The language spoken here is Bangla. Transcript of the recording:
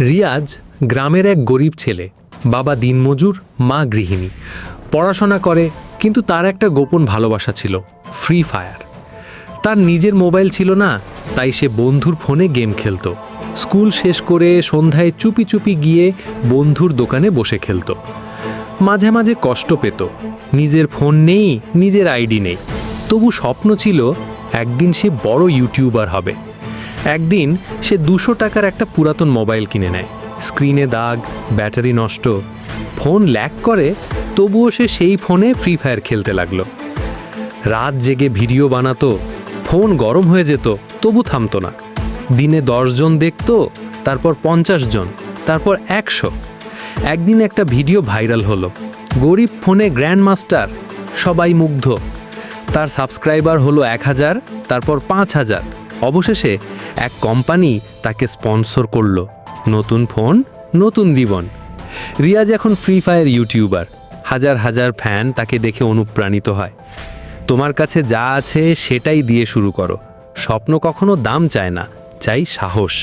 রিয়াজ গ্রামের এক গরিব ছেলে, বাবা দিনমজুর, মা গৃহিণী। পড়াশোনা করে, কিন্তু তার একটা গোপন ভালোবাসা ছিল, ফ্রি ফায়ার। তার নিজের মোবাইল ছিল না, তাই সে বন্ধুর ফোনে গেম খেলতো। স্কুল শেষ করে সন্ধ্যায় চুপি চুপি গিয়ে বন্ধুর দোকানে বসে খেলতো। মাঝে মাঝে কষ্ট পেত, নিজের ফোন নেই, নিজের আইডি নেই। তবু স্বপ্ন ছিল একদিন সে বড় ইউটিউবার হবে। একদিন সে 200 টাকার একটা পুরাতন মোবাইল কিনে নেয়। স্ক্রিনে দাগ, ব্যাটারি নষ্ট, ফোন ল্যাগ করে, তবুও সে সেই ফোনে ফ্রি ফায়ার খেলতে লাগলো। রাত জেগে ভিডিও বানাতো, ফোন গরম হয়ে যেত, তবু থামতো না। দিনে 10 জন দেখতো, তারপর 50 জন, তারপর 100। একদিন একটা ভিডিও ভাইরাল হলো, গরিব ফোনে গ্র্যান্ড মাস্টার, সবাই মুগ্ধ। তার সাবস্ক্রাইবার হলো 1000, তারপর 5000। অবশেষে এক কোম্পানি তাকে স্পন্সর করলো। নতুন ফোন, নতুন জীবন। রিয়াজ এখন ফ্রি ফায়ার ইউটিউবার। হাজার হাজার ফ্যান তাকে দেখে অনুপ্রাণিত হয়। তোমার কাছে যা আছে সেটাই দিয়ে শুরু করো। স্বপ্ন কখনো দাম চায় না, চাই সাহস।